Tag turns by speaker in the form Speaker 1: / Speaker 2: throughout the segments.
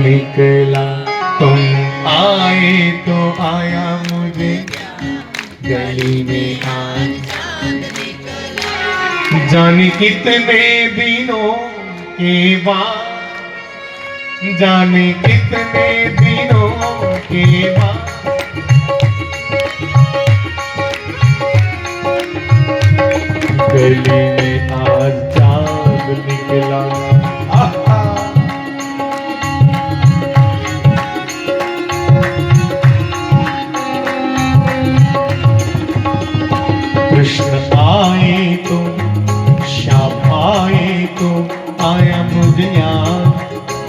Speaker 1: निकला, तुम आए तो आया मुझे गली में आज। जाने कितने दिनों के बाद, जाने कितने दिनों के बाद गली में आज चांद निकला। कृष्ण आए तो, श्याम आए तो आया मुझे याद,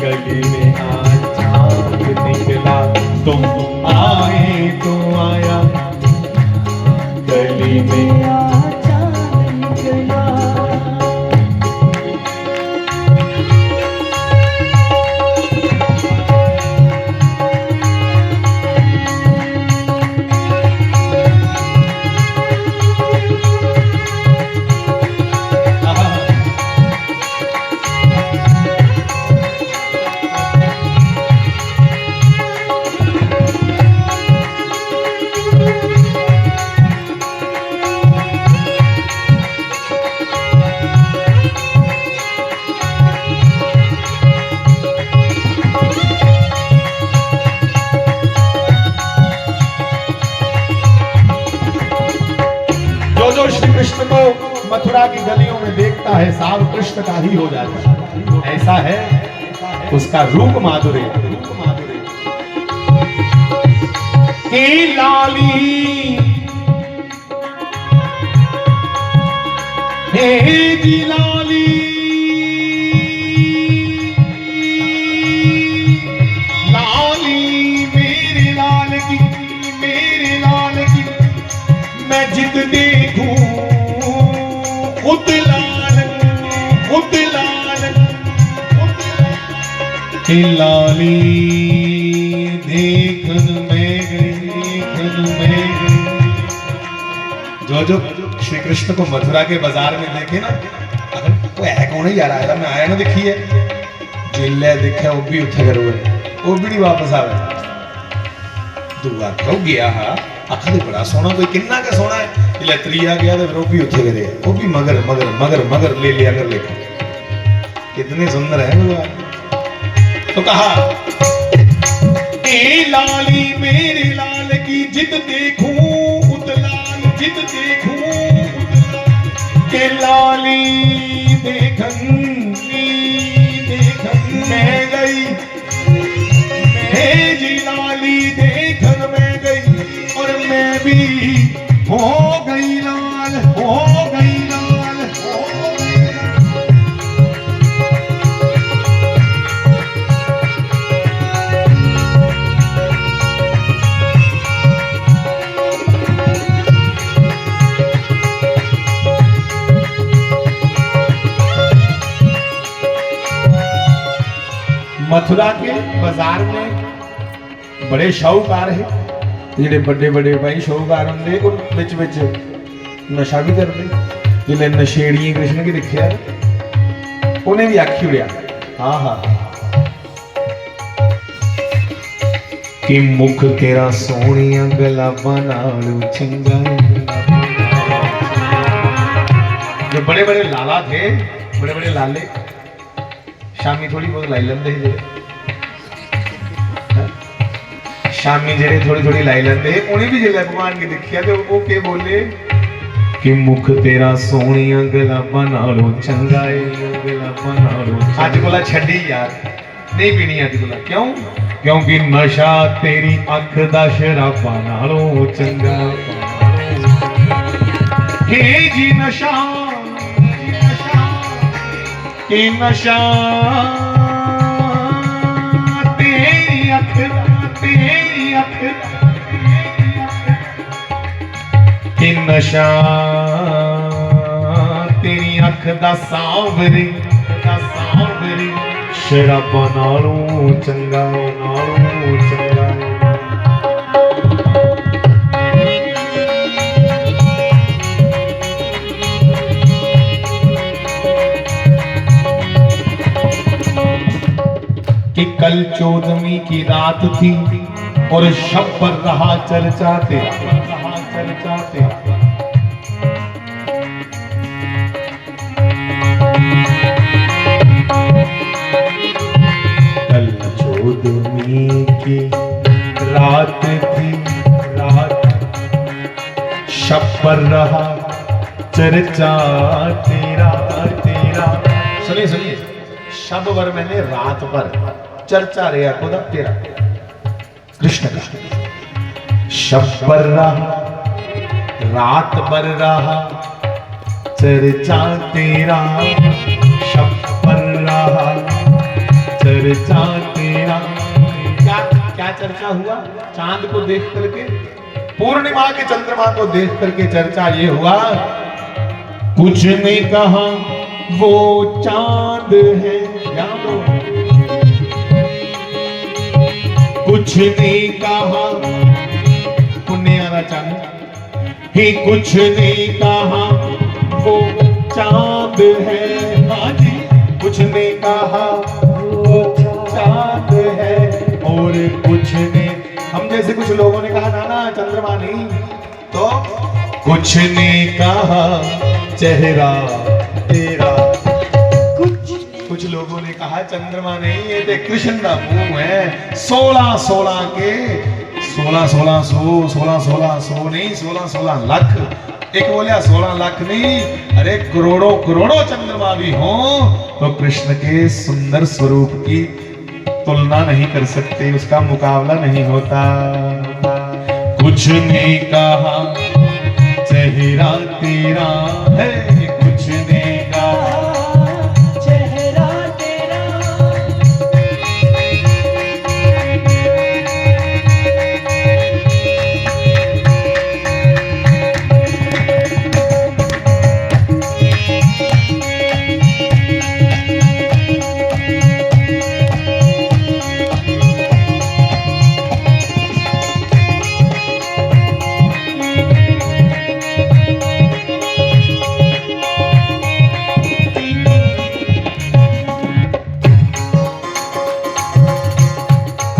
Speaker 1: गली में आज चांद निकला। तुम आए तो आया गली में आज चांद निकला। जो श्री कृष्ण को मथुरा की गलियों में देखता है साव कृष्ण का ही हो जाता है, ऐसा है उसका रूप माधुर्य। की लाली हे जी लाली, लाली मेरे लाल की, मेरे लाल की मैं जिद देखूं खुद लाल, खुद लाल, लाली देखन में गई, देखन में गई। जो श्री कृष्ण को मथुरा के बाजार में देखे ना, अगर कोई है कौन ही यार आया मैं आया ना देखी है, जिले देखा वो भी उठे करो, वो भी नहीं वापस आवे। दुआ क्यों गया हा आखा तो बड़ा सोना, कोई किन्ना का सोना है, जिले त्रिया गया तो वो भी उठे करे, वो भी मगर मगर मगर मगर ले लिया कर लेकर। कितने सुंदर है भगवान। तो कहा ए लाली मेरे लाल की जिद देखूं उत लाल, जिद देखूं उत लाल के लाली देखन, देखन में गई, हे जी लाली देखन में गई और मैं भी हो गई लाल, हो गई लाल, हो गई लाल। मथुरा के बाजार में बड़े शाहूकार है, जेडे बड़े बड़े भाई शाहूकार होंगे और बिच बिच नशा भी करते। जिले नशेड़िए कृष्ण की दिखिया उन्हें भी आखी उड़िया, हाँ हाँ कि मुख तेरा सोनिया गलाबा नाल चंगा। जो बड़े बड़े लाला थे, बड़े बड़े लाले शामी थोड़ी बहुत लाई लेंदे ही, शामी जेड़े थोड़ी थोड़ी लाई लेंदे उन्हें भी जिले भगवान की दिखिया तो वो के बोले कि मुख तेरा सोनिया गलाबा नालों चंगा है, गलाबा नालों। आज बोला छड़ी यार नहीं पीनी आज बोला, क्यों? क्योंकि नशा तेरी अख दा शराबा नालों चंगा। हे जी नशा, कि नशा तेरी अख, तेरी अख, कि नशा तेरी अख दा सावरी, दा सावरी शराबा नालों चंगा, नालों चंगा। कि कल 14वीं की रात थी और शब पर रहा चर्चा तेरा, चर्चा तेरा। कल 14वीं की रात थी, रात शब पर रहा चर्चा तेरा, तेरा। सुनिए सुनिए, शब वर मैंने रात पर, चर्चा रे खुदा तेरा कृष्ण का। शब पर रहा रात पर रहा चर्चा तेरा, शब पर रहा चर्चा तेरा। क्या क्या चर्चा हुआ? चांद को देख करके, पूर्णिमा के चंद्रमा को देख करके चर्चा ये हुआ, कुछ ने कहा वो चांद है, याद हो, कुछ ने कहा पुण्य आना चांद ही, कुछ ने कहा वो चांद है, हाँ जी, कुछ ने कहा वो चांद है, और कुछ ने, हम जैसे कुछ लोगों ने कहा ना ना चंद्रमा नहीं, तो कुछ ने कहा चेहरा तेरा, कुछ लोगों ने कहा चंद्रमा नहीं, ये तो कृष्ण का मुंह है। 16 के 16 नहीं, 16 लाख। एक बोलिया 16 लाख नहीं, अरे करोड़ों करोड़ों चंद्रमा भी हो तो कृष्ण के सुंदर स्वरूप की तुलना नहीं कर सकते, उसका मुकाबला नहीं होता। कुछ ने कहा चेहरा तेरा है, कुछ ने कहा चेहरा तेरा।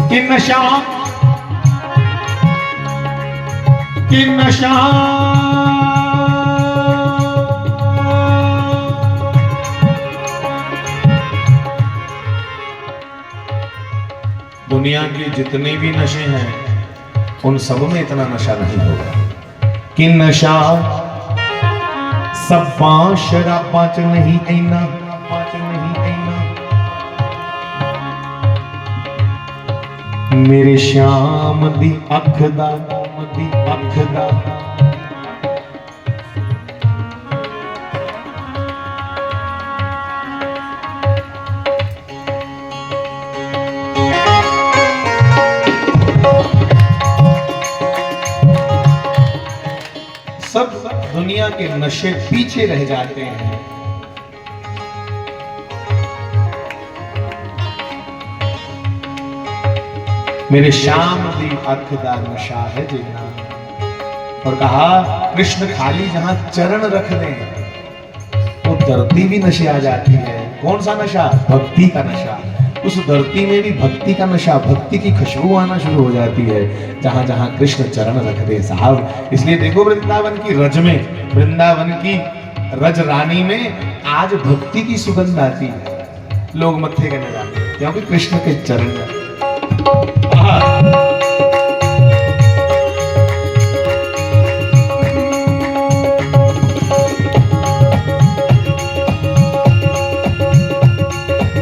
Speaker 1: कि नशा, कि नशा दुनिया के जितने भी नशे हैं उन सब में इतना नशा नहीं होगा। कि नशा सब शराबां च नहीं ऐना, मेरे श्याम दी अख दा, अख दा। सब दुनिया के नशे पीछे रह जाते हैं। मेरे श्याम दी अख दा नशा है जिन्ना, और कहा कृष्ण खाली जहां चरण रख दें वो धरती भी नशे आ जाती है। कौन सा नशा? भक्ति का नशा। उस धरती में भी भक्ति का नशा, भक्ति की खुशबू आना शुरू हो जाती है जहां जहां कृष्ण चरण रख दे साहब। इसलिए देखो वृंदावन की रज में, वृंदावन की रज रानी में आज भक्ति की सुगंध आती है। लोग मत्थे करने जाते हैं क्योंकि कृष्ण के चरण में।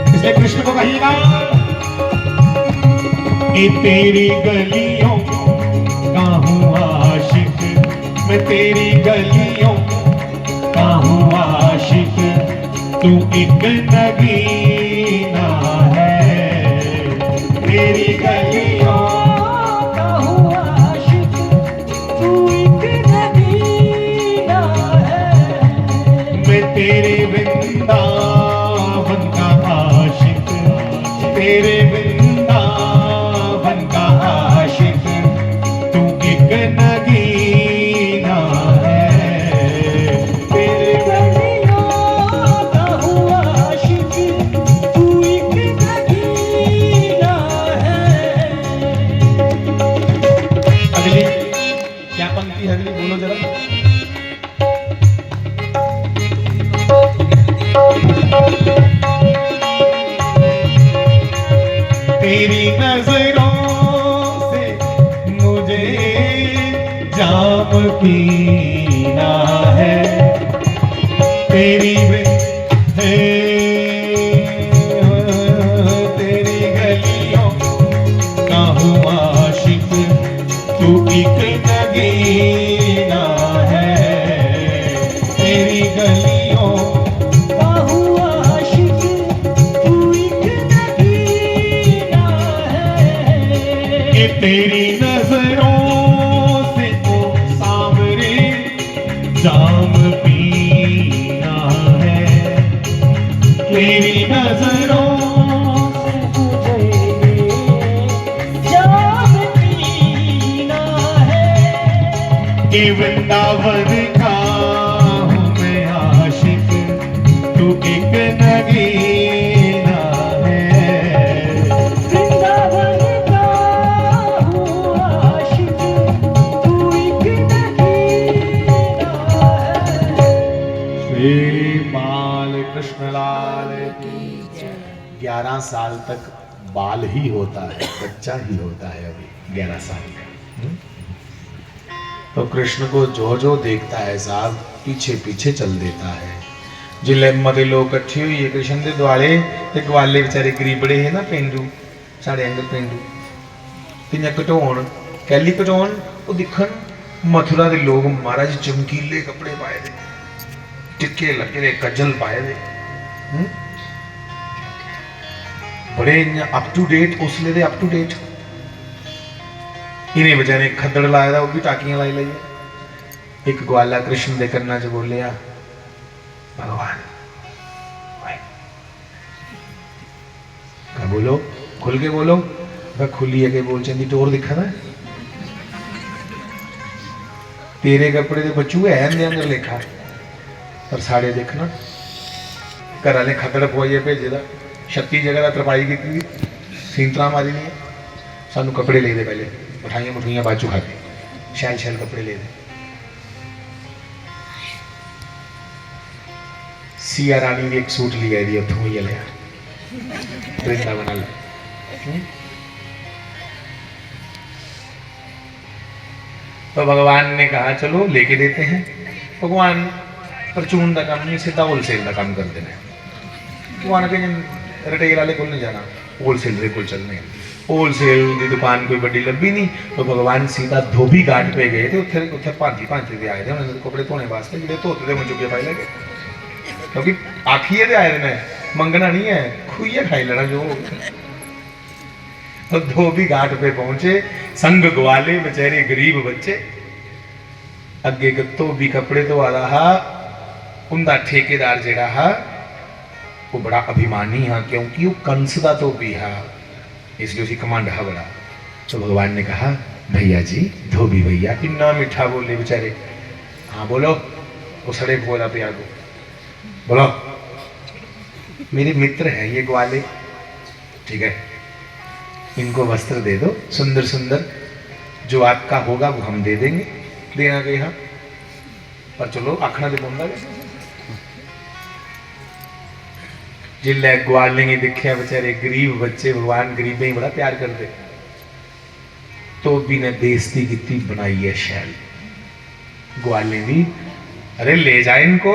Speaker 1: इसलिए कृष्ण को कहिएगा, ये तेरी गलियों का हूँ आशिक, मैं तेरी गलियों का हूँ आशिक, तू एक नगीना है। तेरी गलियों का हूँ आशिक, तू एक नगीना है। मैं तेरे वृंदावन का आशिक, तेरे वृंदावन का आशिक, तू एक नगीना है। तेरे गलियों का हूँ आशिक, अगली बोलो जरा। तेरी नजरों से मुझे जाम पीना है, तेरी तेरी गलियों का हूँ आशिक, तू एक नगीना है, तेरी गलियों का हूँ आशिक, तू एक नगीना है, कि तेरी नजरों से तो सांवरे जाम पीना है, तेरी नजरों से मुझे जाम पीना है, कि वृंदावन का हूँ मैं आशिक, तू एक नगीना है, वृंदावन का हूँ आशिक, तू एक नगीना है। श्री बाल कृष्ण लाल की जय। 11 साल तक बाल ही होता है, बच्चा ही होता है अभी 11 साल का। तो कृष्ण को जो जो देखता है साहब पीछे पीछे चल देता है। जिले मते लोग इकट्ठे हुई है कृष्ण के द्वाले, ते ग्वाले बेचारे गरीबड़े है ना पेंडू, साढ़े अंदर पेंडू तियां कटौन कैली कटौन वो दिखन मथुरा के लोग महाराज चमकीले कपड़े पाए दे, टिक्के लगे दे, कजल पाए दे, बड़े अप टू डेट उसले दे अप टू डेट। इन्हें बेचारे खद्दड़ लाए दा, वो भी टाकियां लाई लाई। एक ग्वाला कृष्ण दे कन्ना च बोलिया भगवान, क्या बोलो खुल के बोलो, मैं खुली है के बोल चंदी टोर दिखा था तेरे कपड़े दे बच्चू है अंदर लेखा, पर साढ़े देखना घर वाले खद्दड़ पवाइए भेजे दा, 36 जगह का तरपाई की सींतरा मारी नहीं, सानू कपड़े ले दे पहले, मिठाइयां मुठाइयां बाजू खा के शैल शैल कपड़े ले दे। सिया रानी ने एक सूट लिया है उथों ही लिया वृंदावन वाला। तो भगवान ने कहा चलो लेके देते हैं। भगवान परचून का काम नहीं, सीधा होलसेल का काम करते हैं। भगवान के रिटेल वाले को नहीं जाना, होलसेल को चलने। होलसेल की दुकान कोई बड़ी लभी नहीं, तो भगवान सीधा धोबी घाट पे गए थे, उत्थे उत्थे भांति भांति दे आए थे उन्होंने कपड़े धोने वास्ते, जो धोते थे मुझे चुके पाई लगे, क्योंकि आखिए दे आए ने, मंगना नहीं है, खुइए खाई लेना जो। तो धोबी घाट पे पहुंचे, संग ग्वाले बेचारे गरीब बच्चे, अगे धोबी कपड़े तो आ रहा, उनका ठेकेदार जेड़ा हा वो बड़ा अभिमानी हा, क्योंकि वो कंस का धोबी हा, इसलिए उसी कमांड हा बड़ा। तो भगवान ने कहा भैया जी, धोबी भैया, कितना मीठा बोले बेचारे। हाँ बोलो, वो सड़े बोला पे आगो बोलो, मेरे मित्र हैं ये ग्वाले, ठीक है, इनको वस्त्र दे दो सुंदर सुंदर, जो आपका होगा वो हम दे देंगे, देना कहा, पर चलो आखना तो बोलता जिले ग्वाले ने देखा बेचारे गरीब बच्चे, भगवान गरीबें ही बड़ा प्यार करते, तो भी ने बेइज्जती की बनाई है शैल ग्वाले भी। अरे ले जाए इनको,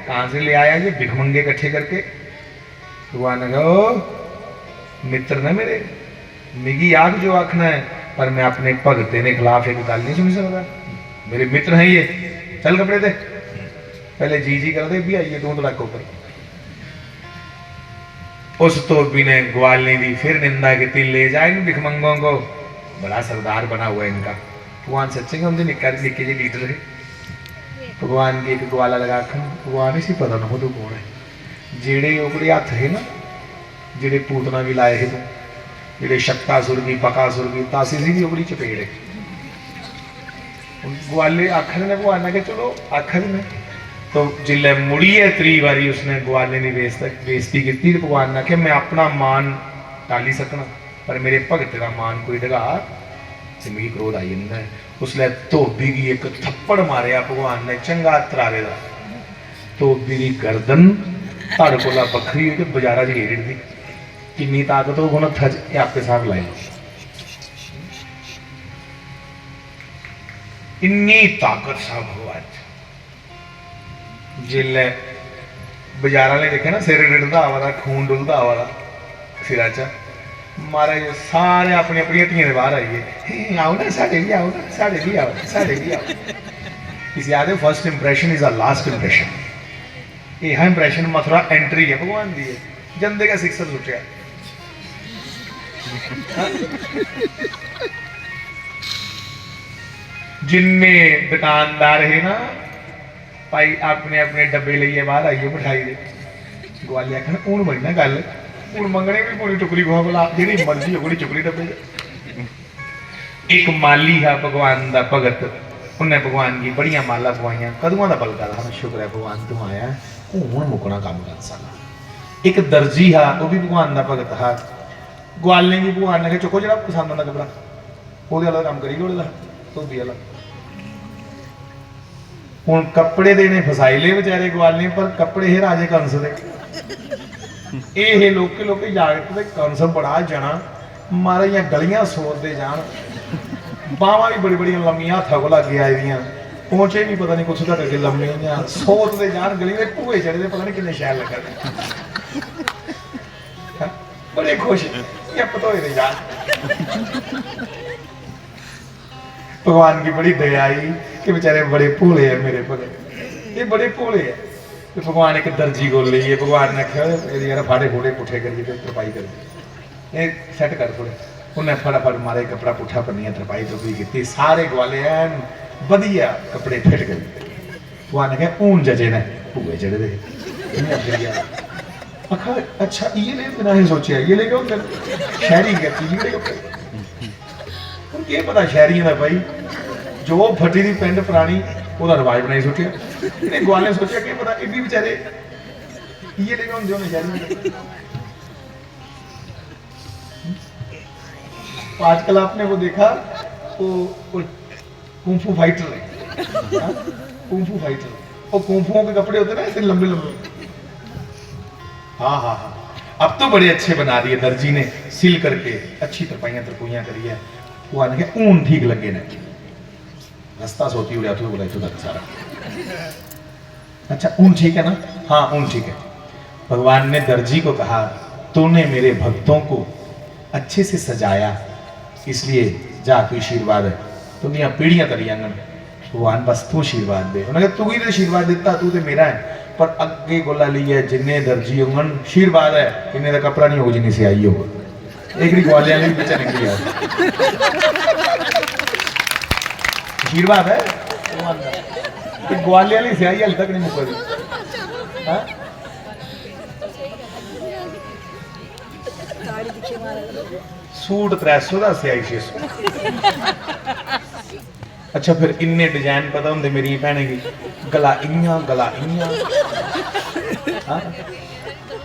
Speaker 1: कहां से ले आया ये भिखमंगे इकट्ठे करके। भगवान ने कहा मित्र ना मेरे, मिगी आग जो आखना है, पर मैं अपने भगते ने खिलाफ एक गल नहीं सुन सकता, मेरे मित्र हैं ये, चल कपड़े दे। पहले जी जी कर दे भी आइए तू तो रख ऊपर। उस धोबी ने ग्वाले की फिर निंदा की, ले जाए इन भिखमंगों को, बड़ा सरदार बना हुआ है इनका। भगवान सच्चे उनके निक्के निक्के जी लीडर है। भगवान की एक ग्वाला लगा कर, भगवान इसी पता ना हो तू कौन है, जेड़े ओकड़े हथ है ना, जेड़े पूतना भी लाए है तू, जेड़े शक्तासुर की पकासुर की तासी सी ओकड़ी चपेड़ है। ग्वाले आखर ने भगवान ने चलो आखर ने, तो जिले मुड़ी है 3 बारी उसने ग्वाले की बेइज्जती की। भगवान ने आख्या मैं अपना मान टाली सकना, पर मेरे भगत का मान कोई डगा तो मेरी क्रोध आई जाता है। उसले धोबी की एक थप्पड़ मारिया भगवान ने चंगा तरावे का। धोबी की गर्दन धड़ कोला बखरी हुई बाजारा च घेरी दी। किन्नी ताकत हो गुण थज ये आपके साथ लाई इन्नी ताकत सा भगवान जिले बाजारा ने देखे ना सिर डिड़दा आवा खून डुलदा आवा सिरा च महाराज सारे अपनी अपनी धियां बाहर आइए आओ ना साढ़े भी आओ ना साढ़े भी आओ साढ़े भी आओ। किसी आदे first impression is a last impression. यह इंप्रेशन मथुरा एंट्री है भगवान दी है जंदे का सिक्सर सुटिया। जिन्ने दुकानदार है ना भाई अपने अपने डब्बे लिए बाहर आइए मिठाई दे। ग्वाली आखन हूं बड़ी ना गल हूं मंगने भी पूरी टुकड़ी गुआ बोला जी मर्जी होगी चुकड़ी डब्बे। एक माली है भगवान का भगत उन्हें भगवान की बड़िया माला पवाइया कदुआ का बलका था शुक्र है भगवान तू आया हूं मुकना काम कर सारा। एक दर्जी है वह भी भगवान का भगत है। ग्वाले भी भगवान ने चुको जो पसंद आता कपड़ा वो काम करी धोबी वाला। हूँ कपड़े देने फसाई ले बेचारे ग्वाले पर कपड़े है राजे कंस दे। ये लोके लोके जागते कंस बड़ा जना मारे या गलियां सोचते जान बावां भी बड़ी बड़ी लम्मियां हथा को लगे आई दियां पहुंचे भी पता नहीं कुछ तक अगे लम्मियां सोचते जान गली में भूए चढ़ते पता नहीं किन्ने शैल लगा बड़े खुश या पतोए जान। भगवान की बड़ी दया आई कि बेचारे बड़े भोले है मेरे भगत ये बड़े भोले है। तो भगवान एक दर्जी को लीए भगवान ने आख्या फाड़े फूड़े पुठे करिए तरपाई करिए ये सैट कर थोड़े उन्हें फटाफट मारे कपड़ा पुठा पन्नियां तरपाई तरपाई की सारे ग्वाले एन वधिया कपड़े फिट गए। भगवान ने कहा ऊन जजे ने भूए चढ़े दे आखा अच्छा ये ले बिना ही सोचा ये ले गए शहरी गए ये पता शहरी का भाई जो फटी दी पिंड पुरानी वह रवाज बनाई सोचा ग्वाल ने सोचा कि पता ये भी बेचारे ये लेके होंगे होने शहरी। आजकल आपने वो देखा वो कुंफू फाइटर है कुंफू फाइटर वो कुंफुओं के कपड़े होते ना ऐसे लंबे लंबे। हाँ हाँ हाँ अब तो बड़े अच्छे बना दिए दर्जी ने सिल करके अच्छी तरपाइयां तरपुइयां करी है। वो आने के ऊन ठीक लगे ना रास्ता सोती उड़ा तो बोला तो तक सारा अच्छा ऊन ठीक है ना हाँ ऊन ठीक है। भगवान ने दर्जी को कहा तूने मेरे भक्तों को अच्छे से सजाया इसलिए जा तू आशीर्वाद है दुनिया पीढ़ियां करी आंगन भगवान बस तू आशीर्वाद दे उन्होंने तू ही तो आशीर्वाद दिता तू तो मेरा है पर अगे गोला ली है जिन्ने दर्जी होंगन आशीर्वाद है इन्हें का कपड़ा नहीं होगा जिन्हें से आई होगा एक ग्वालिया ने बच्चा निकली आशीर्वाद है ग्वालिया से आई हाल तक नहीं मुकर सूट 300 का सियाई 600। अच्छा फिर इन्ने डिजाइन पता होंगे मेरी भैने की गला इयां गला इयां।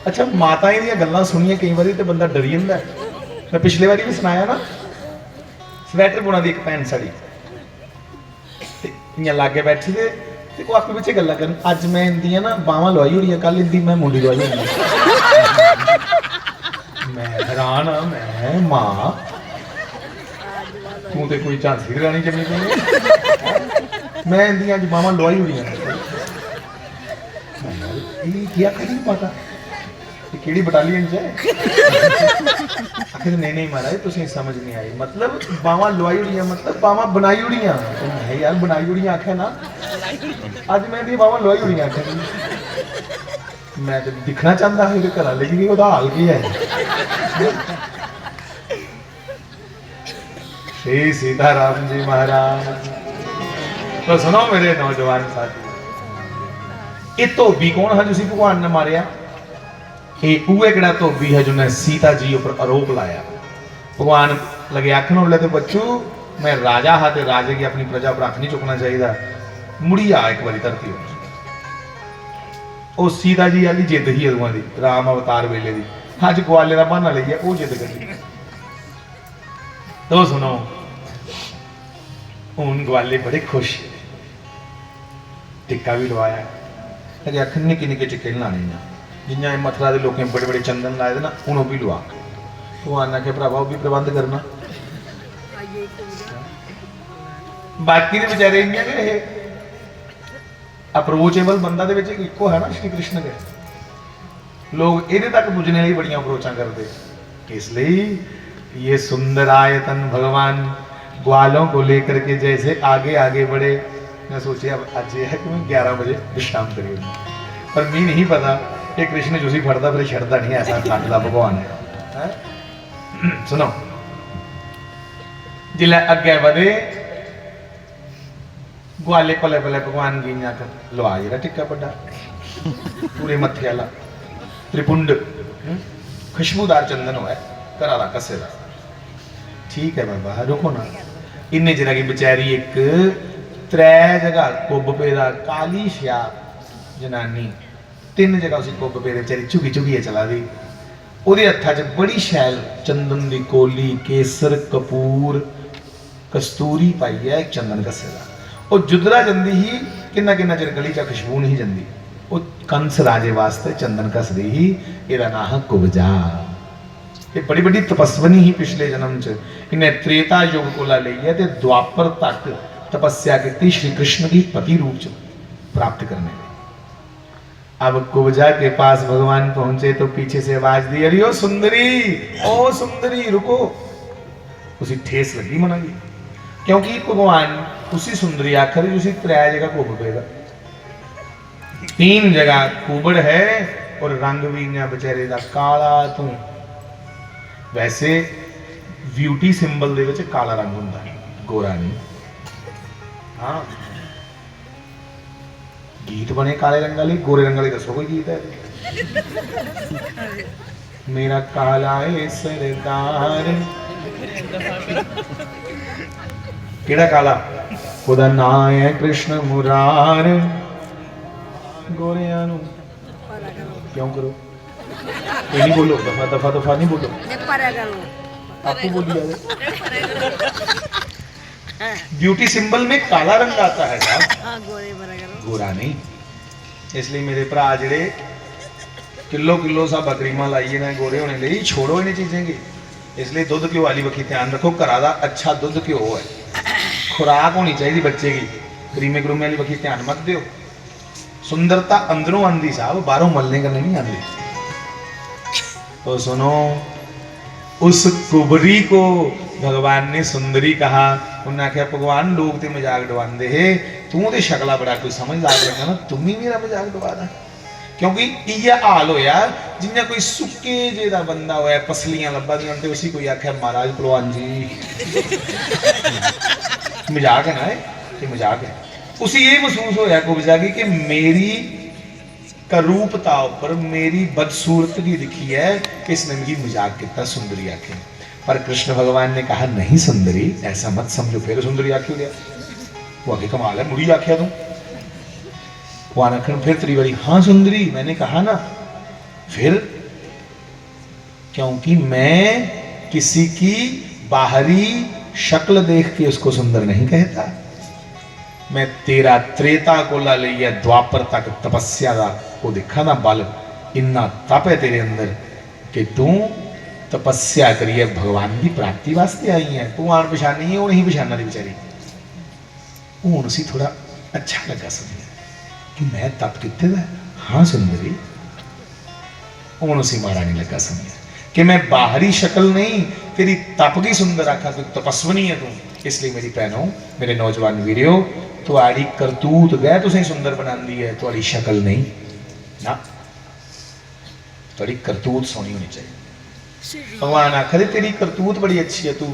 Speaker 1: अच्छा माताएं दी गल्लां सुनिए कई बार तो बंदा डरी जाता है। मैं पिछले बारी भी सुनाया ना स्वैटर बुना दी एक भैन साड़ी इयां लागे बैठी थे ते वो आपे पिछे गल्लां करन अज मैं इंदियां ना बावां लवाई होड़ी कल इंदी मैं मुंडी लवाई होड़ी। मैं हैरान हाँ मैं मां तू तो कोई झांसी रानी जमी पई मैं इंदियां अज बावां लवाई होड़ी क्या कहीं पता केड़ी बटालियन च आखिर नहीं महाराज तुम समझ नहीं आई मतलब बावां लवाई उड़ियां मतलब बावां बनाई उड़ियां है यार बनाई उड़ियां आखे ना अज मैं दी बावां लवाई उड़ियां आखे मैं तो दिखना चाहता हूं घर वाले की ओदा हाल की है। श्री सीताराम जी महाराज तो सुनो मेरे नौजवान साथी ये धोबी कौन है जिसे भगवान ने मारिया धोबी है जिन्हें सीता जी ऊपर आरोप लाया। भगवान लगे आखन बोले तो बच्चू मैं राजा हाँ तो राजे की अपनी प्रजा पर हथ नहीं चुकना चाहिए मुड़ी आ एक बारी धरती वो सीता जी वाली जिद ही अदुआ की राम अवतार वेले की अज ग्वाले का बहाना लीए वो जिद करी। तो सुनो हूँ ग्वाले बड़े खुश, टिक्का भी लवाया, अरे अख निक्के निक्के टिक्के लाने जिन्हें मथुरा के लोगों बड़े बड़े चंदन लाए ना, हूँ भी लवा। भगवान आखे भरावा वो भी प्रबंध करना। बाकी ने बेचारे इन्ने के अप्रोचेबल बंदा दे विच इको है ना श्री कृष्ण के, लोग इहदे तक पुजने लिए बड़ियां अप्रोचां करते, इसलिए ये सुंदर आयतन भगवान ग्वालों को लेकर के जैसे आगे आगे बढ़े। मैं सोचे अब आज ये है कि मैं 11 बजे विश्राम करूँगा, पर मैं नहीं पता कि कृष्ण जो सी फटता फिर छड़ता नहीं, ऐसा खाटला भगवान है। सुनो जिले अगे बढ़े ग्वाले पले पले भगवान की लवा जरा टिक्का बड़ा पूरे मथे वाला त्रिपुंड खुशबूदार चंदन हो घरा का कसे का। ठीक है बाबा रुको ना, इन्ने जरा की बेचारी एक 3 जगह कुब पेदा काली श्या जनानी 3 जगह उसी कुब पेदे बेचारी झुकी झुकी चला दी। ਉਹਦੇ ਹੱਥਾਂ 'ਚ बड़ी शैल चंदन की कोली केसर कपूर कस्तूरी पाई है चंदन कसे का। ਉਹ जुदरा जंदी ही किन्ना किन्ना चिर गली 'ਚ खुशबू नहीं जंदी। ਉਹ कंस राजे वास्ते चंदन कसदी ही, ਇਹਦਾ नाम है कुबजा। ये बड़ी बड़ी तपस्वनी ही पिछले जन्म च इन्हें त्रेता युग को ला ली है, द्वापर तक तपस्या की श्री कृष्ण की पति रूप च प्राप्त करने में। अब कुबजा के पास भगवान पहुंचे तो पीछे से आवाज दी, अरे ओ सुंदरी रुको। उसी ठेस लगी मना की, क्योंकि भगवान उसी सुंदरी आखर उसी 3 जगह कुब पेगा, 3 जगह कुबड़ है और रंग भी इन्हें बेचारे का काला। तू वैसे ब्यूटी सिंबल दे विच काला रंग हुंदा है, गोरा नहीं। हाँ गीत बने काले रंग वाले, गोरे रंग वाले दसो कोई गीत है? मेरा काला है सरदार, केड़ा काला? ओदा नाम है कृष्ण मुरार। गोरियां नू क्यों करो? ये नहीं बोलो, दफा दफा दफा नहीं बोलो, आपको बोली जाए। ब्यूटी सिंबल में काला रंग आता है साहब, गोरा नहीं। इसलिए मेरे भरा जेडे किलो किलो सा बकरीमा लाइए ना गोरे होने लिए, छोड़ो इन चीज़ें की। इसलिए दुध घ्यो वाली बखी ध्यान रखो, घरा का अच्छा दुध घ्यो है, खुराक होनी चाहिए बच्चे की। करीमे करूमे वाली बखी ध्यान मत दो। सुंदरता अंदरों आंदी साहब, बाहरों मलने करने नहीं आती। तो सुनो, उस कुबरी को भगवान ने सुंदरी कहा। उन्हें आख्या भगवान लोग तो मजाक डवाते है, तू तो शक्ला बड़ा कोई समझदार लगा ना, तुम ही मेरा मजाक डवा। क्योंकि ये हाल होया जिन्हें कोई सुके जे दा बंदा होया, पसलियां लब्भा दियां ते उसी कोई आख्या महाराज भगवान जी मजाक है ना, ये मजाक है। उसी ये महसूस होया कुबजा की कि मेरी करूपता पर मेरी बदसूरतगी दिखी है, इसने मेरी मजाक किया सुंदरी आखे। पर कृष्ण भगवान ने कहा नहीं सुंदरी ऐसा मत समझो। फिर सुंदरी आखी गया, वो आगे कमाल है मुड़ी आख्या तू। वो आखन फिर तेरी बारी, हाँ सुंदरी मैंने कहा ना। फिर क्योंकि मैं किसी की बाहरी शक्ल देख के उसको सुंदर नहीं कहता, मैं तेरा त्रेता को ला लिया द्वापर तक तपस्या का वो दिखा ना बल, इन्ना तप है तेरे अंदर कि तू तपस्या करिए भगवान की प्राप्ति वास्ते आई है। तू आन पछानी है, वो नहीं पछाना दी बेचारी। हूँ उसी थोड़ा अच्छा लगा समझ कि मैं तप किते दा। हाँ सुंदरी, हूँ उसी माड़ा नहीं लगा समझ कि मैं बाहरी शक्ल नहीं, तेरी तप की सुंदर आखा, तू तपस्वनी है तू। इसलिए मेरी भैनों मेरे नौजवान वीडियो, तुहाड़ी करतूत गए तुसें सुंदर बना दी है, तुहाड़ी शक्ल नहीं ना, तुहाड़ी करतूत सोहनी होनी चाहिए। भगवान आखर तेरी करतूत बड़ी अच्छी है, तू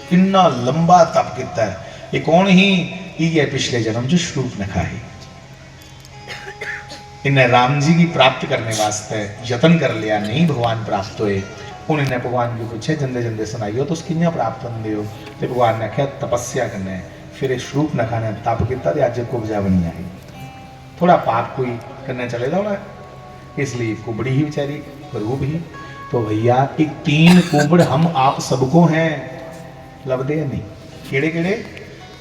Speaker 1: कितना लंबा तप किता है। ये कौन ही ये पिछले जन्म जो शूर्पणखा है, इन्हें राम जी की प्राप्त करने वास्ते यत्न कर लिया, नहीं भगवान प्राप्त हुए। उन्हें भगवान को पूछे जंदे जंदे सुनाइयो तो कियां प्राप्त होंगे हो, तो भगवान ने आख्या तपस्या करना है। फिर इस शूर्पणखा ने तप किया तो अज कुबजा बनी आई। थोड़ा पाप कोई करने चले होना, इसलिए कुबड़ी ही बेचारी करूब ही। तो भैया एक 3 कुबड़ हम आप सबको हैं, लभदे नहीं। केड़े केड़े?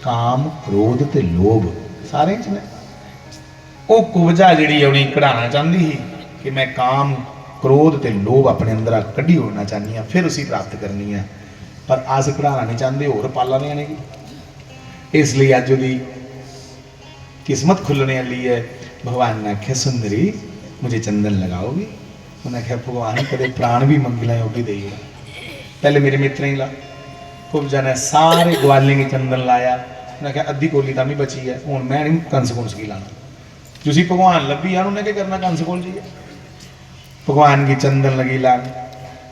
Speaker 1: काम क्रोध ते लोभ सारे च ने। वो कुबजा जिहड़ी है उन्हें कढ़ाना चाहती ही कि मैं काम क्रोध ते लोभ अपने अंदर कढ़ी होना चाहनी है, फिर उसी प्राप्त करनी है। पर अस कढ़ाना नहीं चाहते, होर पाला नहीं आने की। इसलिए अज उहदी किस्मत खुलने वाली है। भगवान ने आख्या सुंदरी मुझे चंदन लगाओगी? उन्हें आख्या भगवान कदे प्राण भी मंगला होगी देगा, पहले मेरे मित्र ही ला। कुबजा ने सारे ग्वाले के चंदन लाया। उन्हें आख्या अद्धी कोली तो भी बची है, हूँ मैं नहीं कंस कुंस की लाना, तुसी भगवान लभी है उन्हें क्या करना कंस कुंस जी है। भगवान की चंदन लगी लान,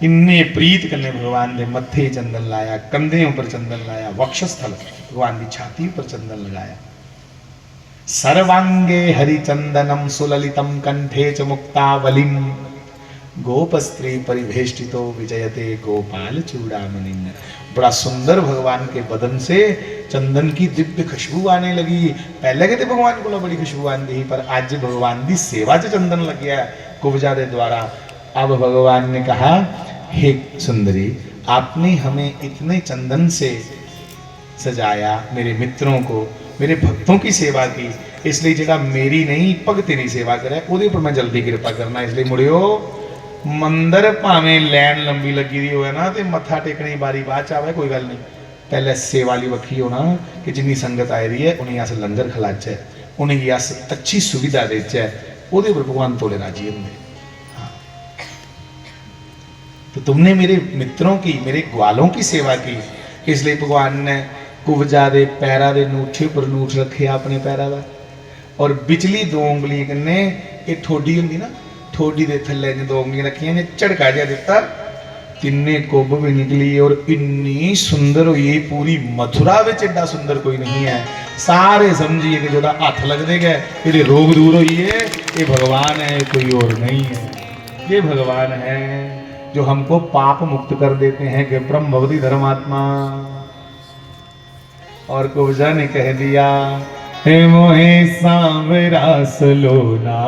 Speaker 1: इन्ने प्रीत कन्ने भगवान के मत्थे चंदन लाया, कंधे ऊपर चंदन लाया, वक्षस्थल भगवान की छाती पर चंदन लगाया। सर्वांगे हरिचंदनम सुललितम कंठे च मुक्तावलिम गोपस्त्री परिभेष्टितो विजयते गोपाल चूड़ामणि। बड़ा सुंदर भगवान के बदन से चंदन की दिव्य खुशबू आने लगी। पहले कहते भगवान को बड़ी खुशबू आती थी, पर आज भगवान की सेवा च चंदन लग गया कुबजा के द्वारा। अब भगवान ने कहा हे सुंदरी आपने हमें इतने चंदन से सजाया, मेरे मित्रों को मेरे भक्तों की सेवा की, इसलिए जेड़ा मेरी नहीं भगती की सेवा करे ਉਹਦੇ पर मैं जल्दी कृपा करना। इसलिए मुड़ियो मंदिर भावें लैन लंबी लगी दी होए ना तो मत्था टेकने की बारी बाद च आवे, कोई गल नहीं, पहले सेवा वाली वक्खी होना कि जिन्नी संगत आई रही है उन्हें अस लंगर खिलाचे, उन्हें अस अच्छी सुविधा देचे, ਉਹਦੇ पर भगवान तोड़े राजी होंगे। तो तुमने मेरे मित्रों की मेरे ग्वालों की सेवा की, इसलिए भगवान ने कुबजा दे पैरा दे नूठे पर नूठ रखे अपने पैरा का, और बिचली दो उंगली कन्ने ये ठोडी होंगी ना, ठोडी दे थल्ले ने दो उंगलियां रखियां ने झड़का जा दिता, तिन्ने कुब भी निकली और इन्नी सुंदर हुई। पूरी मथुरा विच एडा सुंदर कोई नहीं है। सारे समझिए कि जो हथ लगते गए ये रोग दूर हुई है, ये भगवान है, कोई और नहीं है। ये भगवान है जो हमको पाप मुक्त कर देते हैं कि ब्रह्म भवति धर्मात्मा। और कुबजा ने कह दिया हे मोहे सांवरा सलोना